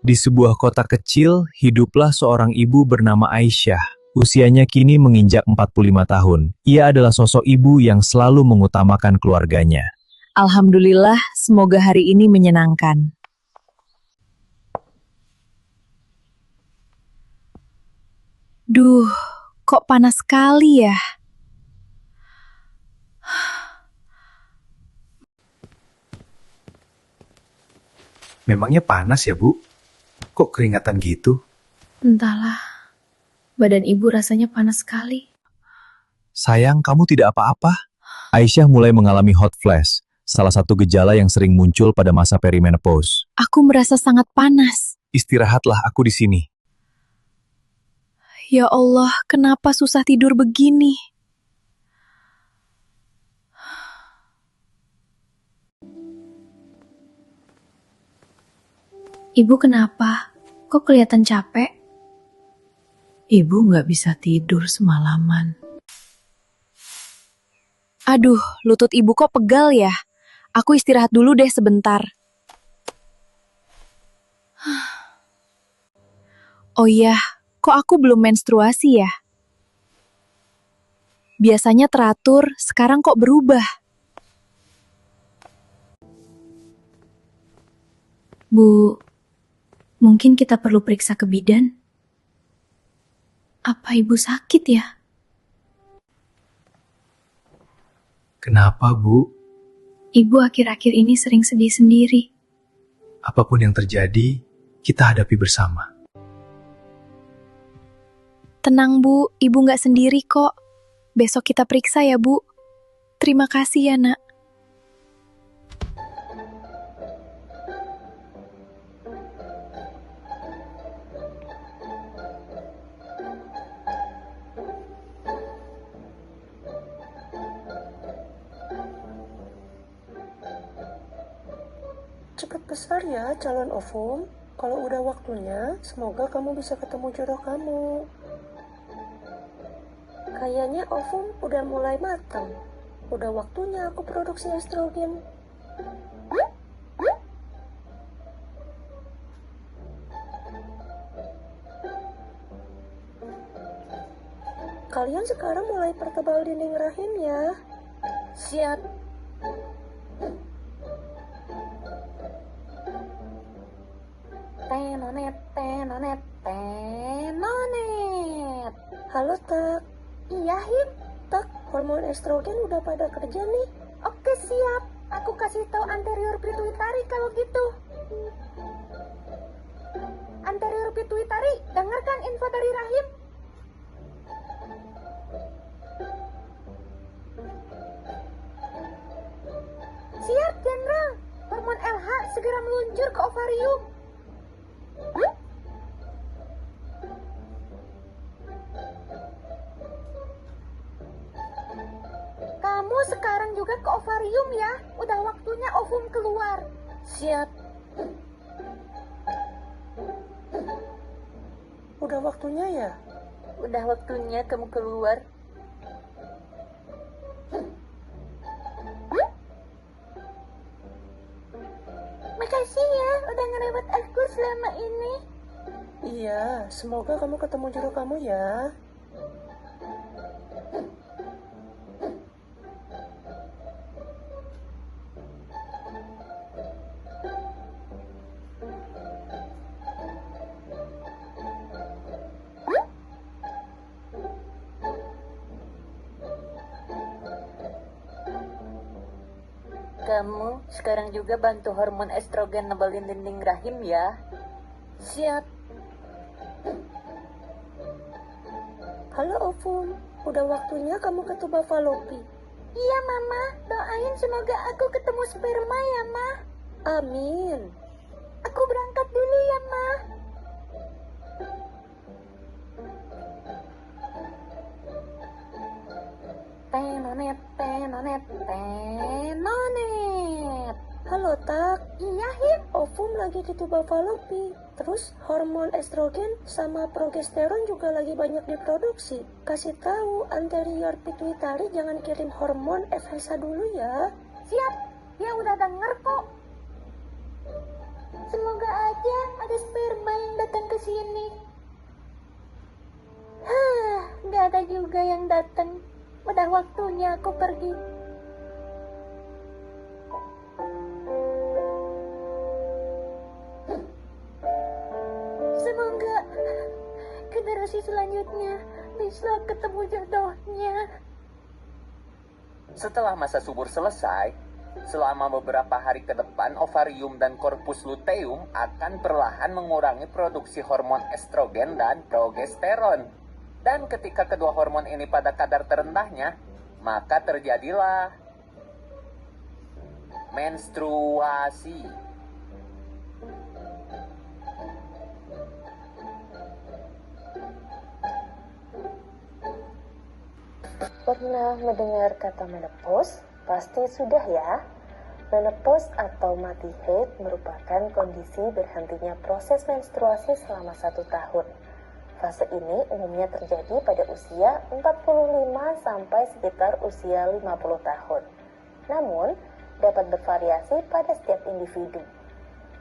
Di sebuah kota kecil, hiduplah seorang ibu bernama Aisyah. Usianya kini menginjak 45 tahun. Ia adalah sosok ibu yang selalu mengutamakan keluarganya. Alhamdulillah, semoga hari ini menyenangkan. Duh, kok panas sekali ya? Memangnya panas ya, Bu? Kok keringatan gitu? Entahlah, badan ibu rasanya panas sekali. Sayang, kamu tidak apa-apa? Aisyah mulai mengalami hot flash, salah satu gejala yang sering muncul pada masa perimenopause. Aku merasa sangat panas. Istirahatlah, aku di sini. Ya Allah, kenapa susah tidur begini? Ibu kenapa? Kok kelihatan capek? Ibu nggak bisa tidur semalaman. Aduh, lutut ibu kok pegal ya? Aku istirahat dulu deh sebentar. Oh iya, kok aku belum menstruasi ya? Biasanya teratur, sekarang kok berubah? Bu, mungkin kita perlu periksa ke bidan? Apa ibu sakit ya? Kenapa, Bu? Ibu akhir-akhir ini sering sedih sendiri. Apapun yang terjadi, kita hadapi bersama. Tenang Bu, ibu nggak sendiri kok. Besok kita periksa ya Bu. Terima kasih ya nak. Cepet besar ya calon ovum. Kalau udah waktunya, semoga kamu bisa ketemu jodoh kamu. Kayaknya ovum udah mulai matang. Udah waktunya aku produksi estrogen. Kalian sekarang mulai pertebal dinding rahim ya. Siap. Tenonet, tenonet, tenonet. Halo Tak. Iya Hip. Tak, hormon estrogen udah pada kerja nih. Oke siap. Aku kasih tahu anterior pituitari kalau gitu. Anterior pituitari, dengarkan info dari rahim. Siap Jenderal. Hormon LH segera meluncur ke ovarium. Kamu sekarang juga ke ovarium ya. Udah waktunya ovum keluar. Siap. Udah waktunya ya? Udah waktunya kamu keluar. Makasih ya udah ngerawat aku selama ini. Iya, semoga kamu ketemu jodoh kamu ya. Kamu sekarang juga bantu hormon estrogen nebelin dinding rahim ya. Siap. Halo Ovum, udah waktunya kamu ke tuba falopi. Iya Mama, doain semoga aku ketemu sperma ya Ma. Amin. Aku berangkat dulu ya Ma. Tenonet, tenonet, tenonet. Halo Tak. Iya Hip. Ovum lagi di tuba falopi. Terus hormon estrogen sama progesteron juga lagi banyak diproduksi. Kasih tahu anterior pituitari jangan kirim hormon FSH dulu ya. Siap. Ya udah denger kok. Semoga aja ada sperma juga yang datang. Udah waktunya aku pergi. Semoga generasi selanjutnya bisa ketemu jodohnya. Setelah masa subur selesai, selama beberapa hari ke depan ovarium dan korpus luteum akan perlahan mengurangi produksi hormon estrogen dan progesteron. Dan ketika kedua hormon ini pada kadar terendahnya, maka terjadilah menstruasi. Pernah mendengar kata menopause? Pasti sudah ya. Menopause atau mati haid merupakan kondisi berhentinya proses menstruasi selama 1 tahun. Fase ini umumnya terjadi pada usia 45 sampai sekitar usia 50 tahun. Namun, dapat bervariasi pada setiap individu.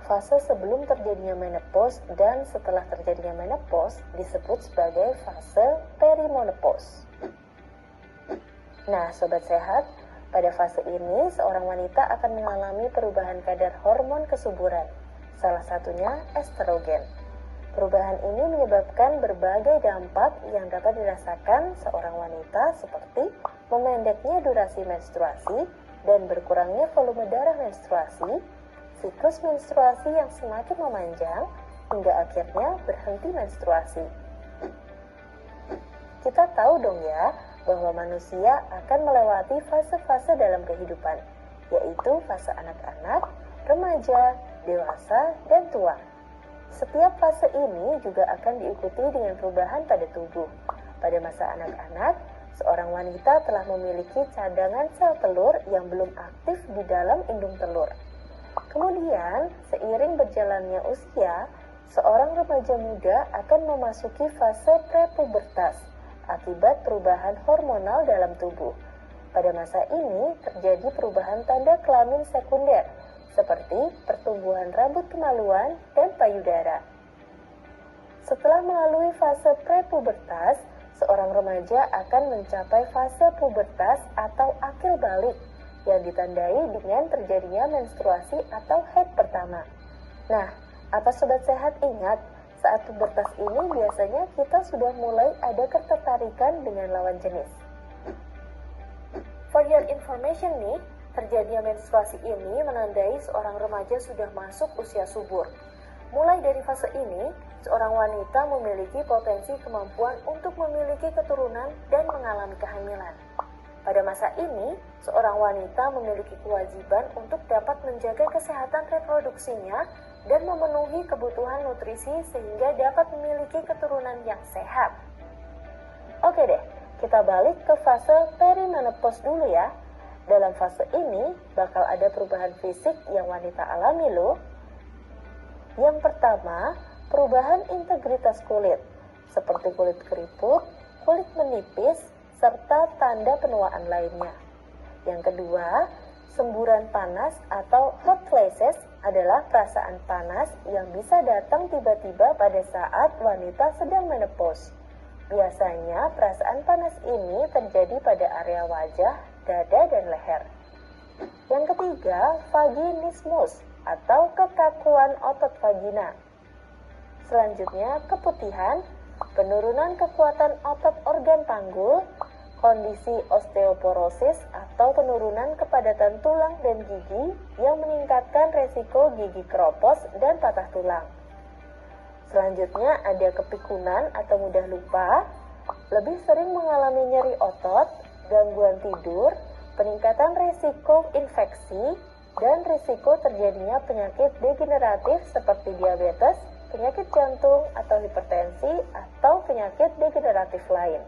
Fase sebelum terjadinya menopause dan setelah terjadinya menopause disebut sebagai fase perimenopause. Nah, sobat sehat, pada fase ini seorang wanita akan mengalami perubahan kadar hormon kesuburan, salah satunya estrogen. Perubahan ini menyebabkan berbagai dampak yang dapat dirasakan seorang wanita seperti memendeknya durasi menstruasi dan berkurangnya volume darah menstruasi, siklus menstruasi yang semakin memanjang, hingga akhirnya berhenti menstruasi. Kita tahu dong ya, bahwa manusia akan melewati fase-fase dalam kehidupan, yaitu fase anak-anak, remaja, dewasa, dan tua. Setiap fase ini juga akan diikuti dengan perubahan pada tubuh. Pada masa anak-anak, seorang wanita telah memiliki cadangan sel telur yang belum aktif di dalam indung telur. Kemudian, seiring berjalannya usia, seorang remaja muda akan memasuki fase prepubertas akibat perubahan hormonal dalam tubuh. Pada masa ini terjadi perubahan tanda kelamin sekunder seperti pertumbuhan rambut kemaluan dan payudara. Setelah melalui fase prepubertas, seorang remaja akan mencapai fase pubertas atau akil balik yang ditandai dengan terjadinya menstruasi atau haid pertama. Nah, apa sobat sehat ingat? Saat pubertas ini biasanya kita sudah mulai ada ketertarikan dengan lawan jenis. For your information nih, terjadinya menstruasi ini menandai seorang remaja sudah masuk usia subur. Mulai dari fase ini, seorang wanita memiliki potensi kemampuan untuk memiliki keturunan dan mengalami kehamilan. Pada masa ini, seorang wanita memiliki kewajiban untuk dapat menjaga kesehatan reproduksinya dan memenuhi kebutuhan nutrisi sehingga dapat memiliki keturunan yang sehat. Oke deh, kita balik ke fase perimenopause dulu ya. Dalam fase ini, bakal ada perubahan fisik yang wanita alami loh. Yang pertama, perubahan integritas kulit, seperti kulit keriput, kulit menipis, serta tanda penuaan lainnya. Yang kedua, semburan panas atau hot flashes adalah perasaan panas yang bisa datang tiba-tiba pada saat wanita sedang menopause. Biasanya perasaan panas ini terjadi pada area wajah, dada, dan leher. Yang ketiga, vaginismus atau kekakuan otot vagina. Selanjutnya, keputihan, penurunan kekuatan otot organ panggul, kondisi osteoporosis atau penurunan kepadatan tulang dan gigi yang meningkatkan resiko gigi keropos dan patah tulang. Selanjutnya ada kepikunan atau mudah lupa, lebih sering mengalami nyeri otot, gangguan tidur, peningkatan resiko infeksi, dan risiko terjadinya penyakit degeneratif seperti diabetes, penyakit jantung atau hipertensi, atau penyakit degeneratif lain.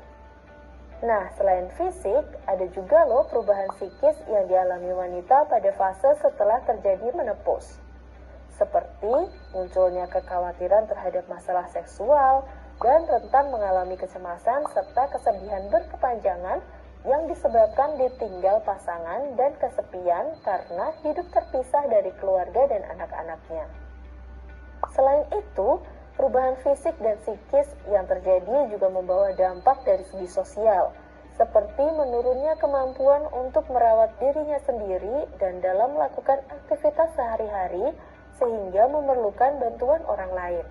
Nah, selain fisik, ada juga loh perubahan psikis yang dialami wanita pada fase setelah terjadi menopause. Seperti munculnya kekhawatiran terhadap masalah seksual dan rentan mengalami kecemasan serta kesedihan berkepanjangan yang disebabkan ditinggal pasangan dan kesepian karena hidup terpisah dari keluarga dan anak-anaknya. Selain itu, Perubahan fisik dan psikis yang terjadi juga membawa dampak dari segi sosial, seperti menurunnya kemampuan untuk merawat dirinya sendiri dan dalam melakukan aktivitas sehari-hari sehingga memerlukan bantuan orang lain.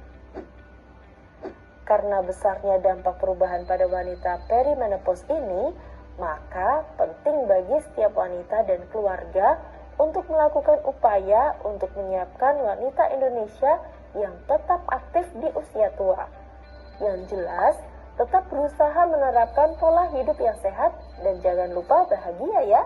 Karena besarnya dampak perubahan pada wanita perimenopause ini, maka penting bagi setiap wanita dan keluarga untuk melakukan upaya untuk menyiapkan wanita Indonesia yang tetap aktif di usia tua. Yang jelas, tetap berusaha menerapkan pola hidup yang sehat dan jangan lupa bahagia ya.